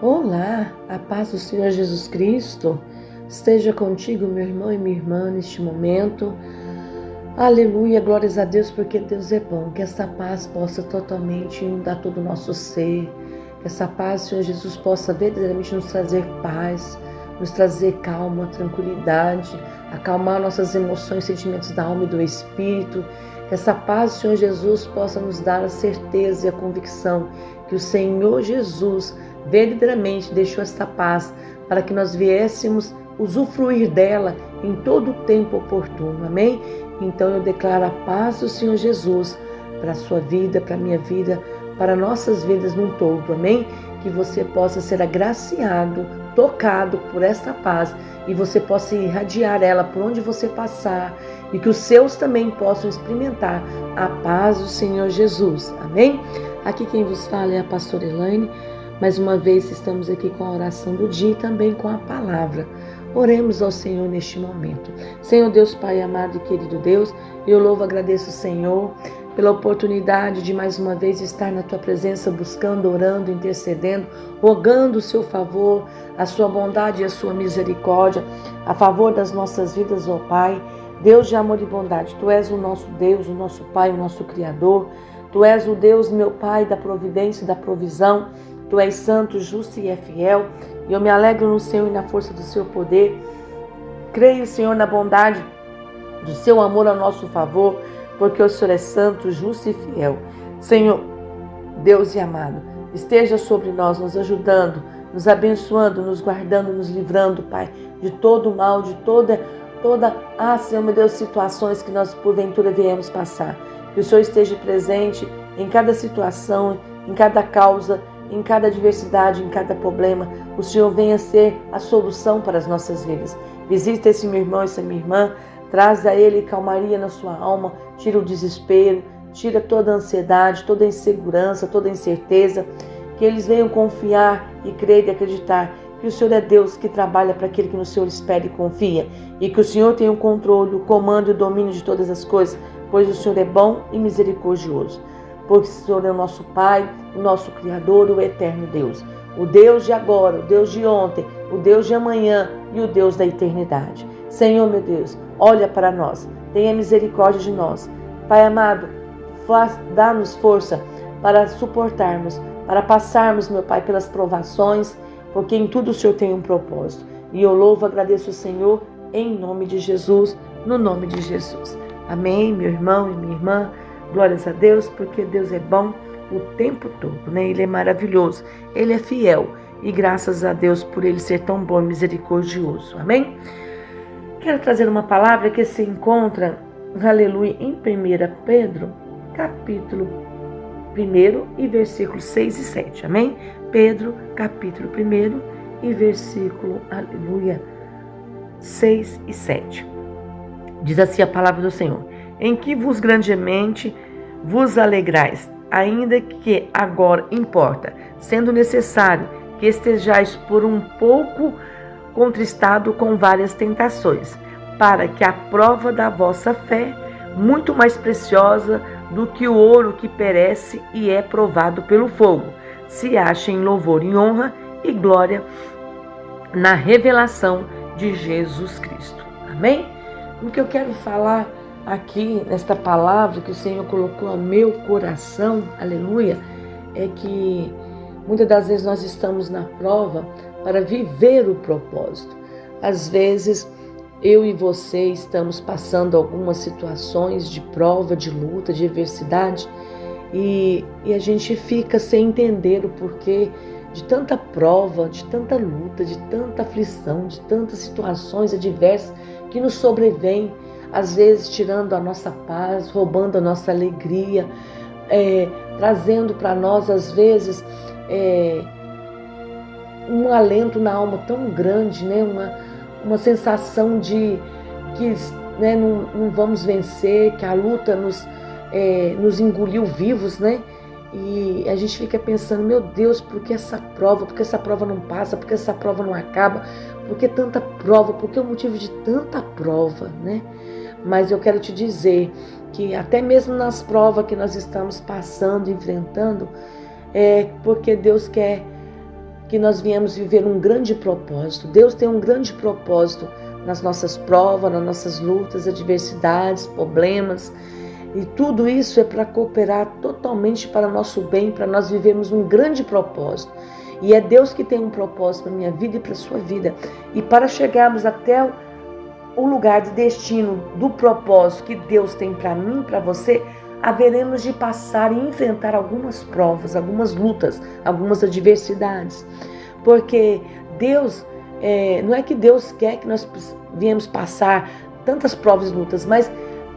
Olá, a paz do Senhor Jesus Cristo esteja contigo, meu irmão e minha irmã, neste momento. Aleluia, glórias a Deus, porque Deus é bom. Que essa paz possa totalmente inundar todo o nosso ser. Que essa paz, Senhor Jesus, possa verdadeiramente nos trazer paz, nos trazer calma, tranquilidade, acalmar nossas emoções, sentimentos da alma e do espírito. Que essa paz, Senhor Jesus, possa nos dar a certeza e a convicção que o Senhor Jesus verdadeiramente deixou esta paz para que nós viéssemos usufruir dela em todo o tempo oportuno, amém? Então eu declaro a paz do Senhor Jesus para a sua vida, para a minha vida, para nossas vidas num todo, amém? Que você possa ser agraciado, tocado por esta paz e você possa irradiar ela por onde você passar e que os seus também possam experimentar a paz do Senhor Jesus, amém? Aqui quem vos fala é a pastora Elaine. Mais uma vez estamos aqui com a oração do dia e também com a palavra. Oremos ao Senhor neste momento. Senhor Deus, Pai amado e querido Deus, eu louvo e agradeço, Senhor, pela oportunidade de mais uma vez estar na Tua presença, buscando, orando, intercedendo, rogando o Seu favor, a Sua bondade e a Sua misericórdia, a favor das nossas vidas, ó Pai. Deus de amor e bondade, Tu és o nosso Deus, o nosso Pai, o nosso Criador. Tu és o Deus, meu Pai, da providência e da provisão. Tu és santo, justo e é fiel, e eu me alegro no Senhor e na força do seu poder. Creio, Senhor, na bondade do seu amor ao nosso favor, porque o Senhor é santo, justo e fiel. Senhor, Deus e amado, esteja sobre nós, nos ajudando, nos abençoando, nos guardando, nos livrando, Pai, de todo o mal, de toda, Senhor, meu Deus, situações que nós porventura viemos passar. Que o Senhor esteja presente em cada situação, em cada causa, em cada adversidade, em cada problema. O Senhor venha ser a solução para as nossas vidas. Visita esse meu irmão, essa minha irmã, traz a ele calmaria na sua alma, tira o desespero, tira toda a ansiedade, toda a insegurança, toda a incerteza, que eles venham confiar e crer e acreditar que o Senhor é Deus que trabalha para aquele que no Senhor espera e confia, e que o Senhor tem o controle, o comando e o domínio de todas as coisas, pois o Senhor é bom e misericordioso. Porque o Senhor é o nosso Pai, o nosso Criador, o eterno Deus. O Deus de agora, o Deus de ontem, o Deus de amanhã e o Deus da eternidade. Senhor, meu Deus, olha para nós, tenha misericórdia de nós. Pai amado, dá-nos força para suportarmos, para passarmos, meu Pai, pelas provações, porque em tudo o Senhor tem um propósito. E eu louvo e agradeço o Senhor em nome de Jesus, no nome de Jesus. Amém, meu irmão e minha irmã. Glórias a Deus, porque Deus é bom o tempo todo, né? Ele é maravilhoso, Ele é fiel e graças a Deus por Ele ser tão bom e misericordioso, amém? Quero trazer uma palavra que se encontra, aleluia, em 1 Pedro, capítulo 1 e versículos 6 e 7, amém? Pedro, capítulo 1 e versículo, aleluia, 6 e 7. Diz assim a palavra do Senhor: em que vos grandemente vos alegrais, ainda que agora importa, sendo necessário que estejais por um pouco contristado com várias tentações, para que a prova da vossa fé, muito mais preciosa do que o ouro que perece e é provado pelo fogo, se ache em louvor e honra e glória na revelação de Jesus Cristo. Amém? O que eu quero falar aqui nesta palavra que o Senhor colocou ao meu coração, aleluia, é que muitas das vezes nós estamos na prova para viver o propósito. Às vezes eu e você estamos passando algumas situações de prova, de luta, de adversidade e a gente fica sem entender o porquê de tanta prova, de tanta luta, de tanta aflição, de tantas situações adversas que nos sobrevêm, às vezes tirando a nossa paz, roubando a nossa alegria, trazendo para nós, às vezes, um alento na alma tão grande, né? Uma sensação de que, né, não vamos vencer, que a luta nos engoliu vivos, né? E a gente fica pensando, meu Deus, por que essa prova? Por que essa prova não passa? Por que essa prova não acaba? Por que tanta prova? Por que o motivo de tanta prova, né? Mas eu quero te dizer que até mesmo nas provas que nós estamos passando, enfrentando, é porque Deus quer que nós viemos viver um grande propósito. Deus tem um grande propósito nas nossas provas, nas nossas lutas, adversidades, problemas. E tudo isso é para cooperar totalmente para o nosso bem, para nós vivermos um grande propósito. E é Deus que tem um propósito para a minha vida e para a sua vida. E para chegarmos até o lugar de destino do propósito que Deus tem para mim, para você, haveremos de passar e enfrentar algumas provas, algumas lutas, algumas adversidades. Porque Deus, não é que Deus quer que nós viemos passar tantas provas e lutas, mas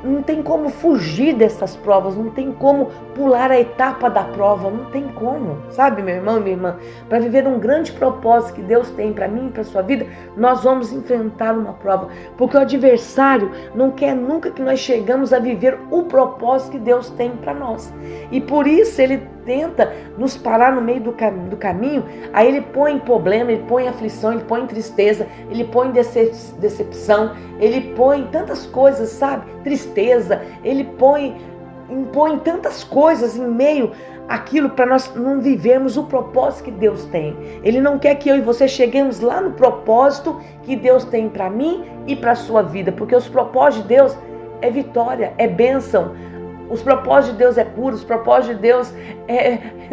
não tem como fugir dessas provas, não tem como pular a etapa da prova, não tem como, sabe, meu irmão e minha irmã? Para viver um grande propósito que Deus tem para mim e para a sua vida, nós vamos enfrentar uma prova, porque o adversário não quer nunca que nós chegamos a viver o propósito que Deus tem para nós. E por isso ele tenta nos parar no meio do caminho, aí ele põe problema, ele põe aflição, ele põe tristeza, ele põe decepção, ele põe tantas coisas, sabe? Tristeza, ele impõe tantas coisas em meio àquilo para nós não vivermos o propósito que Deus tem. Ele não quer que eu e você cheguemos lá no propósito que Deus tem para mim e para a sua vida, porque os propósitos de Deus é vitória, é bênção. Os propósitos de Deus é cura, os propósitos de Deus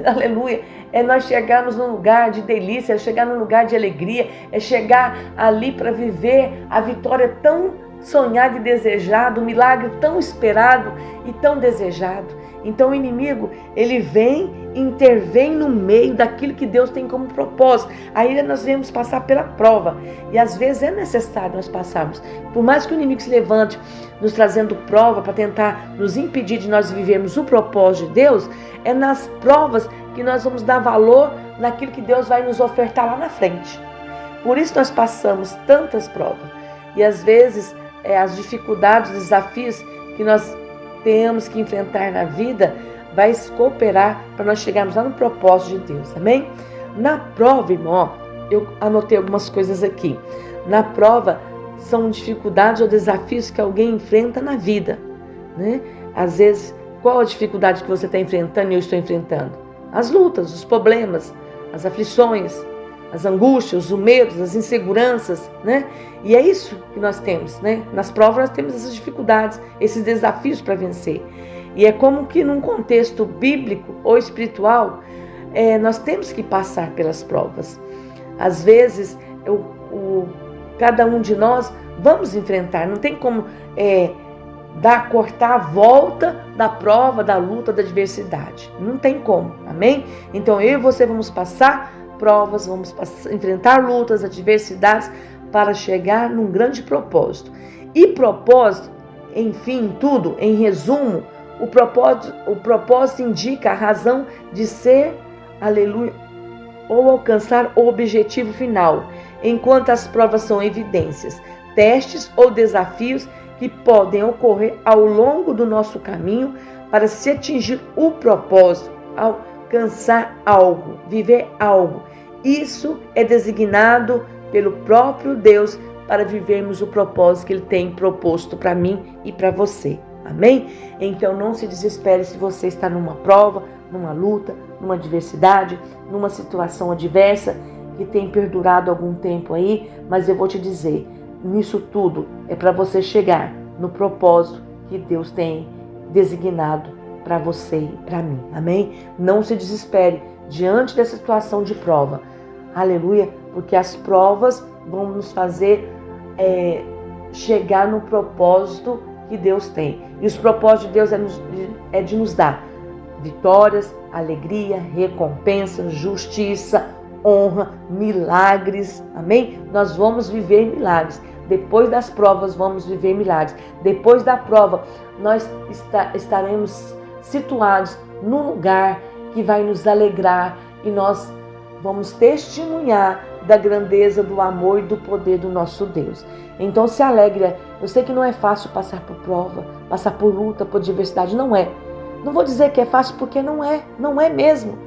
aleluia, é nós chegarmos num lugar de delícia, é chegar num lugar de alegria, é chegar ali para viver a vitória tão sonhada e desejada, um milagre tão esperado e tão desejado. Então o inimigo, ele intervém no meio daquilo que Deus tem como propósito. Aí nós vamos passar pela prova. E às vezes é necessário nós passarmos. Por mais que o inimigo se levante, nos trazendo prova para tentar nos impedir de nós vivermos o propósito de Deus, é nas provas que nós vamos dar valor naquilo que Deus vai nos ofertar lá na frente. Por isso nós passamos tantas provas. E às vezes as dificuldades, os desafios que nós temos que enfrentar na vida vai cooperar para nós chegarmos lá no propósito de Deus, amém? Na prova, irmão, eu anotei algumas coisas aqui. Na prova são dificuldades ou desafios que alguém enfrenta na vida, né? Às vezes, qual a dificuldade que você está enfrentando e eu estou enfrentando? As lutas, os problemas, as aflições, as angústias, os medos, as inseguranças, né? E é isso que nós temos, né? Nas provas nós temos essas dificuldades, esses desafios para vencer. E é como que num contexto bíblico ou espiritual, nós temos que passar pelas provas. Às vezes, cada um de nós vamos enfrentar, não tem como cortar a volta da prova, da luta, da adversidade. Não tem como, amém? Então eu e você vamos passar provas, vamos enfrentar lutas, adversidades para chegar num grande propósito. E propósito, enfim, tudo, em resumo, o propósito indica a razão de ser, aleluia, ou alcançar o objetivo final, enquanto as provas são evidências, testes ou desafios que podem ocorrer ao longo do nosso caminho para se atingir o propósito, alcançar algo, viver algo. Isso é designado pelo próprio Deus para vivermos o propósito que Ele tem proposto para mim e para você. Amém? Então não se desespere se você está numa prova, numa luta, numa adversidade, numa situação adversa que tem perdurado algum tempo aí, mas eu vou te dizer, nisso tudo é para você chegar no propósito que Deus tem designado para você e para mim. Amém? Não se desespere diante dessa situação de prova. Aleluia, porque as provas vão nos fazer chegar no propósito que Deus tem. E os propósitos de Deus é de nos dar vitórias, alegria, recompensa, justiça, honra, milagres. Amém? Nós vamos viver milagres. Depois das provas vamos viver milagres. Depois da prova nós estaremos situados num lugar que vai nos alegrar e nós vamos testemunhar da grandeza, do amor e do poder do nosso Deus. Então se alegre. Eu sei que não é fácil passar por prova, passar por luta, por adversidade. Não é. Não vou dizer que é fácil porque não é mesmo.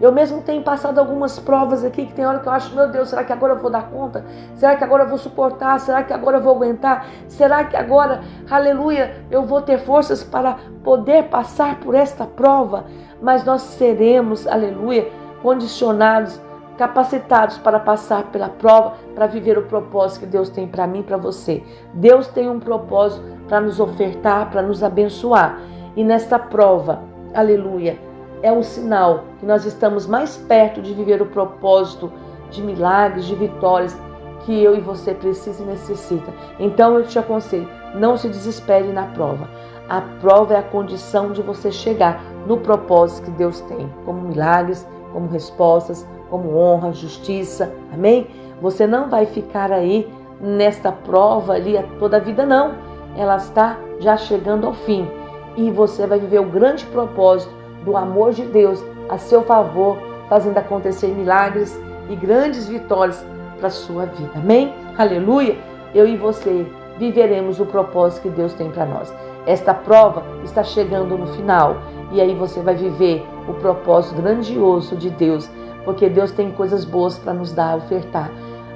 Eu mesmo tenho passado algumas provas aqui que tem hora que eu acho, meu Deus, será que agora eu vou dar conta? Será que agora eu vou suportar? Será que agora eu vou aguentar? Será que agora, aleluia, eu vou ter forças para poder passar por esta prova? Mas nós seremos, aleluia, condicionados, capacitados para passar pela prova, para viver o propósito que Deus tem para mim e para você. Deus tem um propósito para nos ofertar, para nos abençoar. E nesta prova, aleluia, é um sinal que nós estamos mais perto de viver o propósito de milagres, de vitórias que eu e você precisa e necessita. Então eu te aconselho, não se desespere na prova. A prova é a condição de você chegar no propósito que Deus tem, como milagres, como respostas, como honra, justiça, amém? Você não vai ficar aí nesta prova ali toda a vida, não. Ela está já chegando ao fim e você vai viver o grande propósito do amor de Deus a seu favor, fazendo acontecer milagres e grandes vitórias para a sua vida, amém? Aleluia! Eu e você viveremos o propósito que Deus tem para nós. Esta prova está chegando no final e aí você vai viver o propósito grandioso de Deus, porque Deus tem coisas boas para nos dar, ofertar.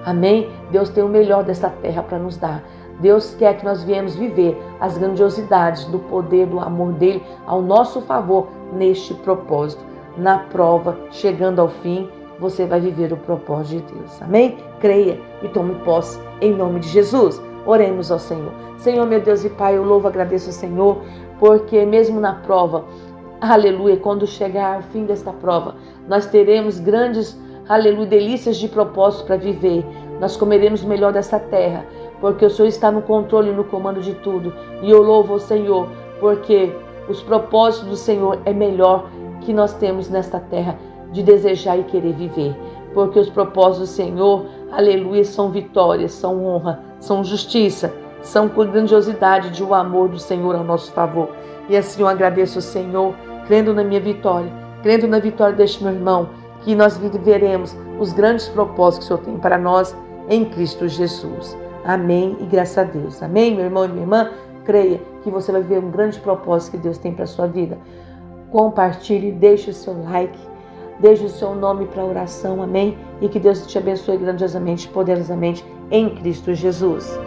Amém? Deus tem o melhor dessa terra para nos dar. Deus quer que nós viemos viver as grandiosidades do poder, do amor dele ao nosso favor neste propósito. Na prova, chegando ao fim, você vai viver o propósito de Deus. Amém? Creia e tome posse em nome de Jesus. Oremos ao Senhor. Senhor, meu Deus e Pai, eu louvo e agradeço ao Senhor, porque mesmo na prova, aleluia, quando chegar ao fim desta prova, nós teremos grandes, aleluia, delícias de propósito para viver. Nós comeremos o melhor dessa terra, porque o Senhor está no controle e no comando de tudo. E eu louvo o Senhor, porque os propósitos do Senhor é melhor que nós temos nesta terra de desejar e querer viver. Porque os propósitos do Senhor, aleluia, são vitórias, são honra, são justiça, são com grandiosidade de o amor do Senhor ao nosso favor. E assim eu agradeço ao Senhor, crendo na minha vitória, crendo na vitória deste meu irmão, que nós viveremos os grandes propósitos que o Senhor tem para nós em Cristo Jesus. Amém e graças a Deus. Amém, meu irmão e minha irmã? Creia que você vai ver um grande propósito que Deus tem para a sua vida. Compartilhe, deixe o seu like, deixe o seu nome para oração. Amém? E que Deus te abençoe grandiosamente, poderosamente em Cristo Jesus.